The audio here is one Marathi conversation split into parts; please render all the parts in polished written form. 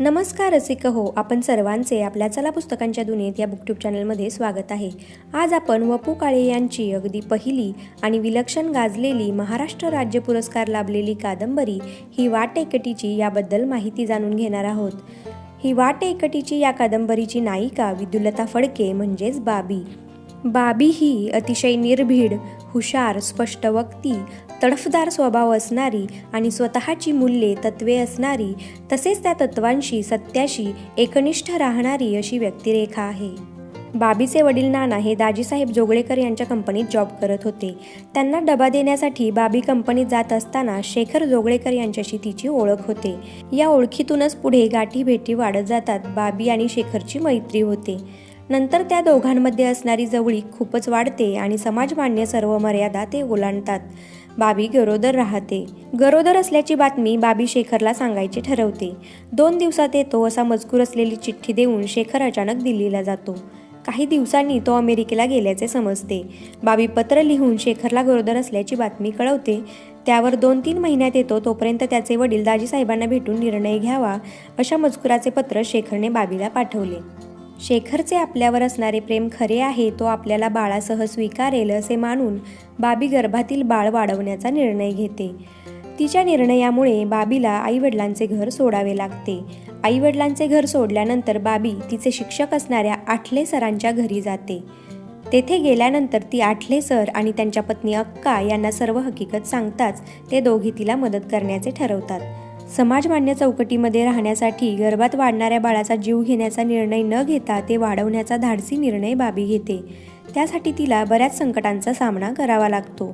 नमस्कार रसिक हो, आपण सर्वांचे आपल्या चला पुस्तकांच्या दुनियेत या बुकट्यूब चॅनलमध्ये स्वागत आहे। आज आपण वपू काळे यांची अगदी पहिली आणि विलक्षण गाजलेली महाराष्ट्र राज्य पुरस्कार लाभलेली कादंबरी ही वाट एकटीची याबद्दल माहिती जाणून घेणार आहोत। ही वाट एकटीची या कादंबरीची नायिका विद्युलता फडके म्हणजेच बाबी। बाबी ही अतिशय निर्भीड, हुशार, स्पष्टवक्ती, तडफदार स्वभाव असणारी आणि स्वतःची मूल्ये तत्त्वे असणारी तसेच त्या तत्वांशी सत्याशी एकनिष्ठ राहणारी अशी व्यक्तिरेखा आहे। बाबीचे वडील नाना हे दाजीसाहेब जोगळेकर यांच्या कंपनीत जॉब करत होते। त्यांना डबा देण्यासाठी बाबी कंपनीत जात असताना शेखर जोगळेकर यांच्याशी तिची ओळख होते। या ओळखीतूनच पुढे गाठी भेटी वाढत जातात। बाबी आणि शेखरची मैत्री होते। नंतर त्या दोघांमध्ये असणारी जवळीक खूपच वाढते आणि समाजमान्य सर्व मर्यादा ते ओलांडतात। बाबी गरोदर राहते। गरोदर असल्याची बातमी बाबी शेखरला सांगायची ठरवते। 2 दिवसात येतो असा मजकूर असलेली चिठ्ठी देऊन शेखर अचानक दिल्लीला जातो। काही दिवसांनी तो अमेरिकेला गेल्याचे समजते। बाबी पत्र लिहून शेखरला गरोदर असल्याची बातमी कळवते। त्यावर 2-3 महिन्यात येतो तोपर्यंत त्याचे वडील दाजीसाहेबांना भेटून निर्णय घ्यावा अशा मजकुराचे पत्र शेखरने बाबीला पाठवले। शेखरचे आपल्यावर असणारे प्रेम खरे आहे, तो आपल्याला बाळासह स्वीकारेल असे मानून बाबी गर्भातील बाळ वाढवण्याचा निर्णय घेते। तिच्या निर्णयामुळे बाबीला आईवडिलांचे घर सोडावे लागते। आईवडिलांचे घर सोडल्यानंतर बाबी तिचे शिक्षक असणाऱ्या आठले सरांच्या घरी जाते। तेथे गेल्यानंतर ती आठले सर आणि त्यांच्या पत्नी अक्का यांना सर्व हकीकत सांगताच ते दोघे तिला मदत करण्याचे ठरवतात। समाजमान्य चौकटीमध्ये राहण्यासाठी गर्भात वाढणाऱ्या बाळाचा जीव घेण्याचा निर्णय न घेता ते वाढवण्याचा धाडसी निर्णय बाबी घेते। त्यासाठी तिला बऱ्याच संकटांचा सामना करावा लागतो।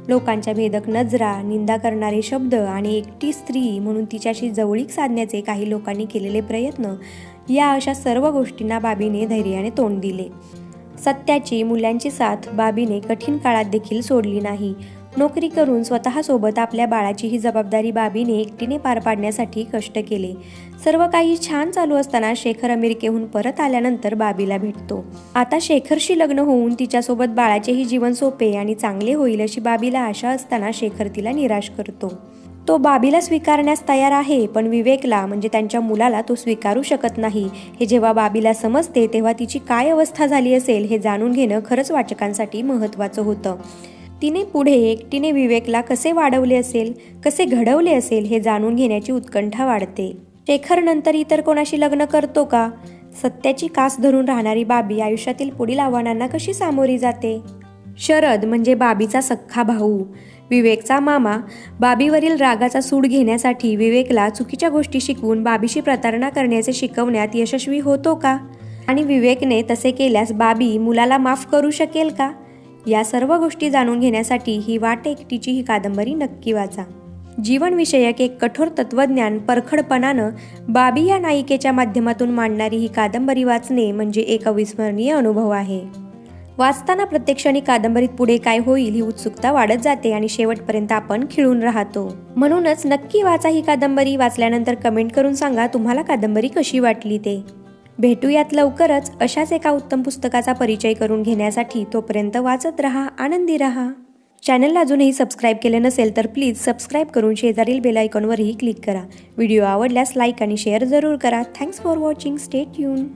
लोकांच्या भेदक नजरा, निंदा करणारे शब्द आणि एकटी स्त्री म्हणून तिच्याशी जवळीक साधण्याचे काही लोकांनी केलेले प्रयत्न, या अशा सर्व गोष्टींना बाबीने धैर्याने तोंड दिले। सत्याची, मूल्यांची साथ बाबीने कठीण काळात देखील सोडली नाही। नोकरी करून स्वतःसोबत आपल्या बाळाची ही जबाबदारी बाबीने एकटीने पार पाडण्यासाठी कष्ट केले। सर्व काही छान चालू असताना शेखर अमेरिकेहून परत आल्यानंतर बाबीला भेटतो। आता शेखरशी लग्न होऊन तिच्यासोबत बाळाचेही जीवन सोपे आणि चांगले होईल अशी बाबीला आशा असताना शेखर तिला निराश करतो। तो बाबीला स्वीकारण्यास तयार आहे, पण विवेकला म्हणजे त्यांच्या मुलाला तो स्वीकारू शकत नाही। हे जेव्हा बाबीला समजते तेव्हा तिची काय अवस्था झाली असेल हे जाणून घेणं खरंच वाचकांसाठी महत्त्वाचं होतं। तिने पुढे एकटीने विवेकला कसे वाढवले असेल, कसे घडवले असेल हे जाणून घेण्याची उत्कंठा वाढते। शेखर नंतर इतर कोणाशी लग्न करतो का? सत्याची कास धरून राहणारी बाबी आयुष्यातील पुढील आव्हानांना कशी सामोरी जाते? शरद म्हणजे बाबीचा सख्खा भाऊ, विवेकचा मामा, बाबीवरील रागाचा सूड घेण्यासाठी विवेकला चुकीच्या गोष्टी शिकवून बाबीशी प्रतारणा करण्याचे शिकवण्यात यशस्वी होतो का? आणि विवेकने तसे केल्यास बाबी मुलाला माफ करू शकेल का? या सर्व गोष्टी जाणून घेण्यासाठी ही वाट एकटीची ही कादंबरी नक्की वाचा। जीवनविषयक एक कठोर तत्वज्ञान परखडपणानं बाबी या नायिकेच्या माध्यमातून मांडणारी ही कादंबरी वाचणे म्हणजे एक अविस्मरणीय अनुभव आहे। वाचताना प्रत्येक क्षणी कादंबरीत पुढे काय होईल ही उत्सुकता वाढत जाते आणि शेवटपर्यंत आपण खिळून राहतो। म्हणूनच नक्की वाचा ही कादंबरी। वाचल्यानंतर कमेंट करून सांगा तुम्हाला कादंबरी कशी वाटली ते। भेटूयात लवकरच अशाच एका उत्तम पुस्तकाचा परिचय करून घेण्यासाठी। तोपर्यंत वाचत रहा, आनंदी रहा। चॅनलला अजूनही सबस्क्राईब केले नसेल तर प्लीज सबस्क्राईब करून शेजारील बेल आयकॉनवरही क्लिक करा। व्हिडिओ आवडल्यास लाईक आणि शेअर जरूर करा। Thanks for watching. Stay tune.